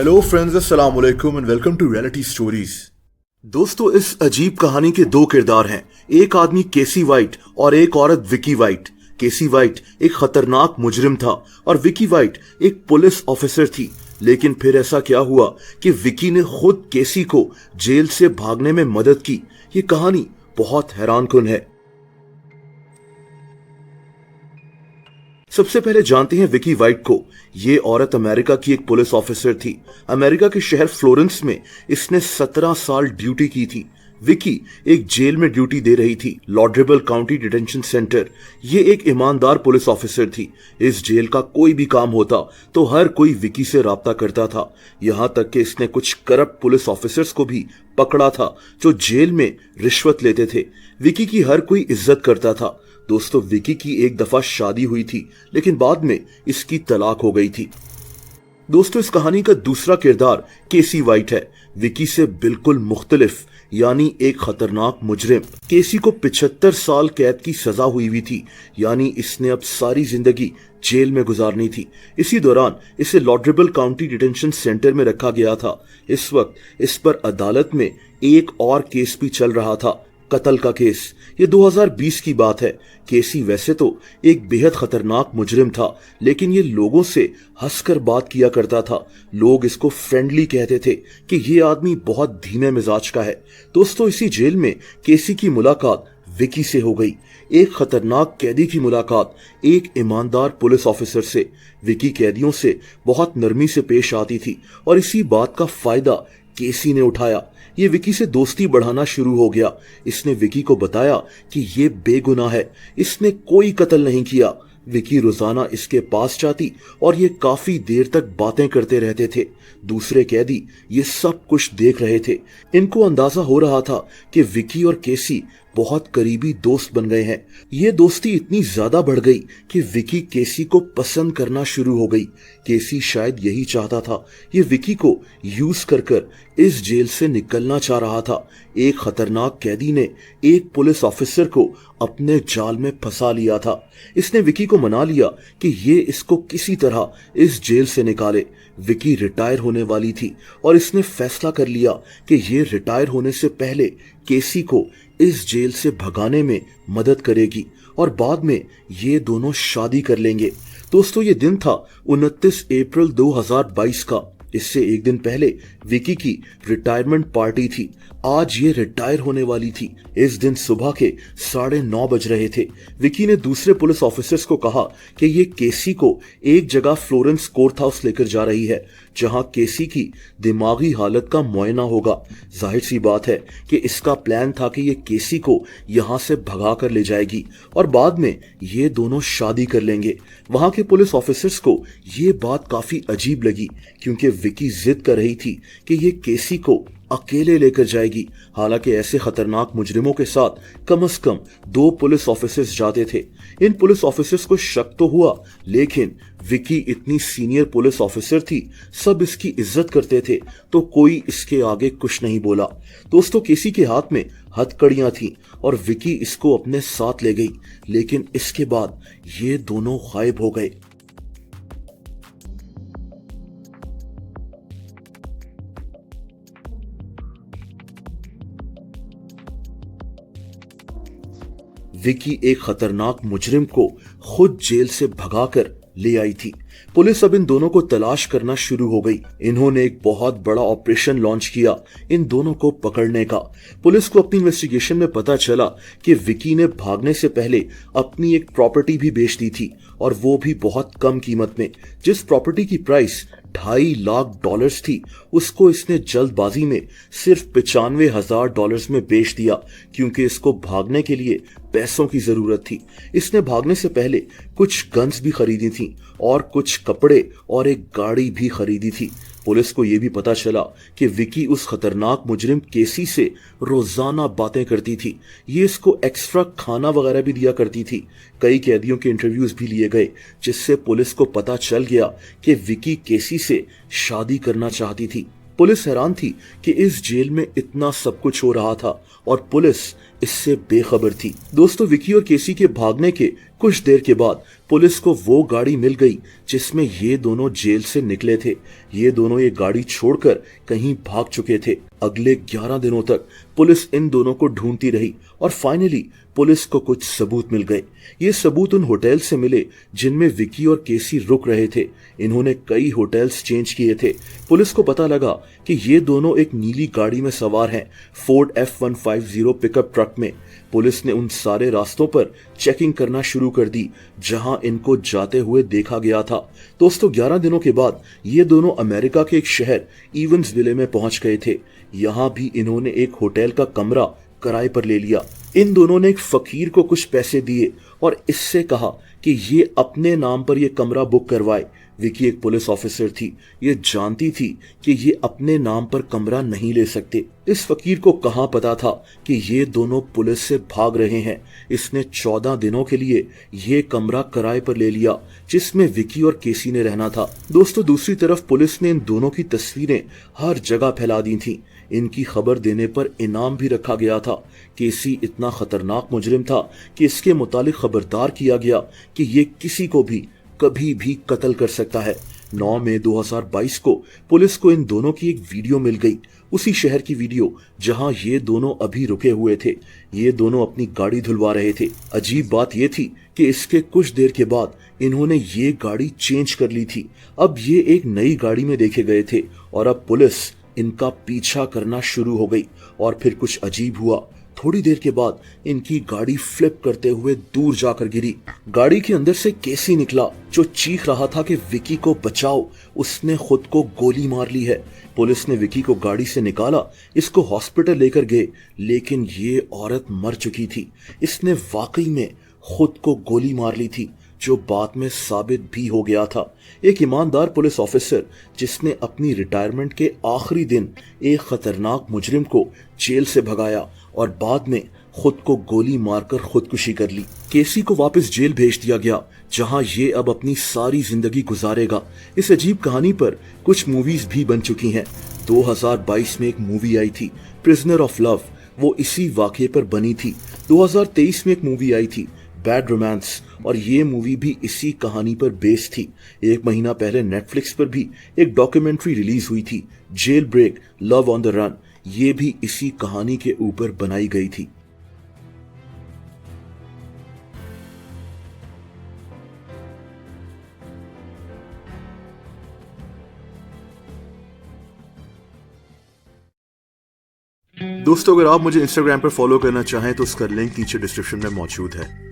Hello friends, अस्सलाम वालेकुम and welcome to reality stories. दोस्तों, इस अजीब कहानी के दो किरदार हैं। एक आदमी केसी वाइट और एक औरत विकी वाइट। केसी वाइट एक खतरनाक मुजरिम था और विकी वाइट एक पुलिस ऑफिसर थी। लेकिन फिर ऐसा क्या हुआ कि विकी ने खुद केसी को जेल से भागने में मदद की। ये कहानी बहुत हैरानकुन है। सबसे पहले जानते हैं विकी वाइट को। ये औरत अमेरिका की एक पुलिस ऑफिसर थी। अमेरिका के शहर फ्लोरेंस में इसने 17 साल ड्यूटी की थी। विकी एक जेल में ड्यूटी दे रही थी, लॉड्रेबल काउंटी डिटेंशन सेंटर। ये एक ईमानदार पुलिस ऑफिसर थी। इस जेल का कोई भी काम होता तो हर कोई विकी से राब्ता करता था। यहां तक कि इसने कुछ करप्ट पुलिस ऑफिसर्स को भी पकड़ा था जो जेल में रिश्वत लेते थे। विकी की हर कोई इज्जत करता था। दोस्तों, विकी की एक दफा शादी हुई थी, लेकिन बाद में इसकी तलाक हो गई थी। दोस्तों, इस कहानी का दूसरा किरदार केसी वाइट है। विकी से बिल्कुल मुख्तलिफ, यानी एक खतरनाक मुजरिम। केसी को 75 साल कैद की सजा हुई थी, यानी इसने अब सारी जिंदगी जेल में गुजारनी थी। इसी दौरान इसे लॉड्रेबल काउंटी डिटेंशन सेंटर में रखा गया था। इस वक्त इस पर अदालत में एक और केस भी चल रहा था, कत्ल का केस। ये 2020 की बात है। केसी वैसे तो एक बेहद खतरनाक मुजरिम था, लेकिन ये लोगों से हंसकर बात किया करता था। लोग इसको फ्रेंडली कहते थे कि ये आदमी बहुत धीमे मिजाज का है। दोस्तों, इसी जेल में केसी की मुलाकात विकी से हो गई। एक खतरनाक कैदी की मुलाकात एक ईमानदार पुलिस ऑफिसर से। विकी कैदियों से बहुत नरमी से पेश आती थी और इसी बात का फायदा केसी ने उठाया। ये विकी से दोस्ती बढ़ाना शुरू हो गया। इसने विकी को बताया कि ये बेगुनाह है, इसने कोई कत्ल नहीं किया। विकी रोजाना इसके पास जाती और ये काफी देर तक बातें करते रहते थे। दूसरे कैदी ये सब कुछ देख रहे थे। इनको अंदाजा हो रहा था कि विकी और केसी बहुत करीबी दोस्त बन गए हैं। ये दोस्ती इतनी ज्यादा बढ़ गई कि विकी केसी को पसंद करना शुरू हो गई। केसी शायद यही चाहता था। ये विकी को यूज कर इस जेल से निकलना चाह रहा था। एक खतरनाक कैदी ने एक पुलिस ऑफिसर को अपने जाल में फंसा लिया था। इसने विकी को मना लिया कि ये इसको किसी तरह इस जेल से निकाले। विकी रिटायर होने वाली थी और इसने फैसला कर लिया कि ये रिटायर होने से पहले केसी को इस जेल से भगाने में मदद करेगी और बाद में ये दोनों शादी कर लेंगे। दोस्तों, ये दिन था 29 अप्रैल 2022 का। इससे एक दिन पहले विकी की रिटायरमेंट पार्टी थी। आज ये रिटायर होने वाली थी। इस दिन सुबह के 9:30 बज रहे थे। विकी ने दूसरे पुलिस ऑफिसर्स को कहा कि ये केसी को एक जगह फ्लोरेंस कोर्ट हाउस लेकर जा रही है, जहां केसी की दिमागी हालत का मुआयना होगा। जाहिर सी बात है कि इसका प्लान था कि ये केसी को यहां से भगा कर ले जाएगी और बाद में ये दोनों शादी कर लेंगे। वहां के पुलिस ऑफिसर्स को ये बात काफी अजीब लगी, क्योंकि विकी जिद कर रही थी कि ये केसी को अकेले लेकर जाएगी। हालांकि ऐसे खतरनाक मुजरिमों के साथ कम से कम 2 पुलिस ऑफिसर्स जाते थे। इन पुलिस ऑफिसर्स को शक तो हुआ, लेकिन विकी इतनी सीनियर पुलिस ऑफिसर थी, सब इसकी इज्जत करते थे, तो कोई इसके आगे कुछ नहीं बोला। दोस्तों, केसी के हाथ में हथकड़ियां थी और विकी इसको अपने साथ ले गई, लेकिन इसके बाद ये दोनों गायब हो गए। विकी एक खतरनाक मुजरिम को खुद जेल से भगाकर ले आई थी। पुलिस अब इन दोनों को तलाश करना शुरू हो गई। इन्होंने एक बहुत बड़ा ऑपरेशन लॉन्च किया इन दोनों को पकड़ने का। पुलिस को अपनी इन्वेस्टिगेशन में पता चला कि विकी ने भागने से पहले अपनी एक प्रॉपर्टी भी बेच दी थी, और वो भी बहुत कम कीमत में। जिस प्रॉपर्टी की प्राइस $2.5 लाख थी, उसको इसने जल्दबाजी में सिर्फ $95,000 में बेच दिया, क्योंकि इसको भागने के लिए पैसों की जरूरत थी। इसने भागने से पहले कुछ गन्स भी खरीदी थी और कुछ कपड़े और एक गाड़ी भी खरीदी थी। पुलिस को यह भी पता चला कि विकी उस खतरनाक मुजरिम केसी से रोजाना बातें करती थी। ये इसको एक्स्ट्रा खाना वगैरह भी दिया करती थी। कई कैदियों के इंटरव्यूज भी लिए गए, जिससे पुलिस को पता चल गया कि विकी केसी से शादी करना चाहती थी। पुलिस हैरान थी कि इस जेल में इतना सब कुछ हो रहा था और पुलिस इससे बेखबर थी। दोस्तों, विकी और केसी के भागने के कुछ देर के बाद पुलिस को वो गाड़ी मिल गई जिसमें ये दोनों जेल से निकले थे। ये दोनों ये गाड़ी छोड़कर कहीं भाग चुके थे। अगले 11 दिनों तक पुलिस इन दोनों को ढूंढती रही और फाइनली पुलिस को कुछ सबूत मिल गए। ये सबूत उन होटल से मिले जिनमें विकी और केसी रुक रहे थे। इन्होंने कई होटल्स चेंज किए थे। पुलिस को पता लगा कि ये दोनों एक नीली गाड़ी में सवार हैं, फोर्ड F150 पिकअप ट्रक में। पुलिस ने उन सारे रास्तों पर चेकिंग करना शुरू कर दी जहां इनको जाते हुए देखा गया था। दोस्तों 11 दिनों के बाद ये दोनों अमेरिका के एक शहर इवंसविले में पहुंच गए थे। यहां भी इन्होंने एक होटल का कमरा किराए पर ले लिया। इन दोनों ने एक फकीर को कुछ पैसे दिए और इससे कहा कि ये अपने नाम पर यह कमरा बुक करवाए। विकी एक पुलिस ऑफिसर थी। ये जानती थी कि ये अपने नाम पर कमरा नहीं ले सकते। इस फकीर को कहां पता था कि ये दोनों पुलिस से भाग रहे हैं। इसने 14 दिनों के लिए ये कमरा किराए पर ले लिया जिसमें विकी और केसी ने रहना था। दोस्तों दूसरी तरफ पुलिस ने इन दोनों की तस्वीरें हर जगह फैला दी थी। इनकी खबर देने पर इनाम भी रखा गया था। केसी इतना खतरनाक मुजरिम था कि इसके मुतालिक खबरदार किया गया कि ये किसी को भी कभी भी कत्ल कर सकता है। 9 मई 2022 को पुलिस को इन दोनों की एक वीडियो मिल गई, उसी शहर की वीडियो जहां ये दोनों अभी रुके हुए थे। ये दोनों अपनी गाड़ी धुलवा रहे थे। अजीब बात ये थी कि इसके कुछ देर के बाद इन्होंने ये गाड़ी चेंज कर ली थी। अब ये एक नई गाड़ी में देखे गए थे और अब पुलिस इनका पीछा करना शुरू हो गई। और फिर कुछ अजीब हुआ। थोड़ी देर के बाद इनकी गाड़ी फ्लिप करते हुए दूर जाकर गिरी। गाड़ी के अंदर से केसी निकला जो चीख रहा था कि विकी को बचाओ, उसने खुद को गोली मार ली है। पुलिस ने विकी को गाड़ी से निकाला, इसको हॉस्पिटल लेकर गए, लेकिन ये औरत मर चुकी थी। इसने वाकई में खुद को गोली मार ली थी, जो बाद में साबित भी हो गया था। एक ईमानदार पुलिस ऑफिसर जिसने अपनी रिटायरमेंट के आखिरी दिन एक खतरनाक मुजरिम को जेल से भगाया और बाद में खुद को गोली मारकर खुदकुशी कर ली। केसी को वापस जेल भेज दिया गया जहां ये अब अपनी सारी जिंदगी गुजारेगा। इस अजीब कहानी पर कुछ मूवीज भी बन चुकी हैं। 2022 में एक मूवी आई थी प्रिजनर ऑफ लव, वो इसी वाकये पर बनी थी। 2023 में एक मूवी आई थी बैड रोमांस और ये मूवी भी इसी कहानी पर बेस्ड थी। 1 महीना पहले नेटफ्लिक्स पर भी एक डॉक्यूमेंट्री रिलीज हुई थी jail break love on the run, ये भी इसी कहानी के ऊपर बनाई गई थी। दोस्तों अगर आप मुझे इंस्टाग्राम पर फॉलो करना चाहें तो उसका लिंक नीचे डिस्क्रिप्शन में मौजूद है।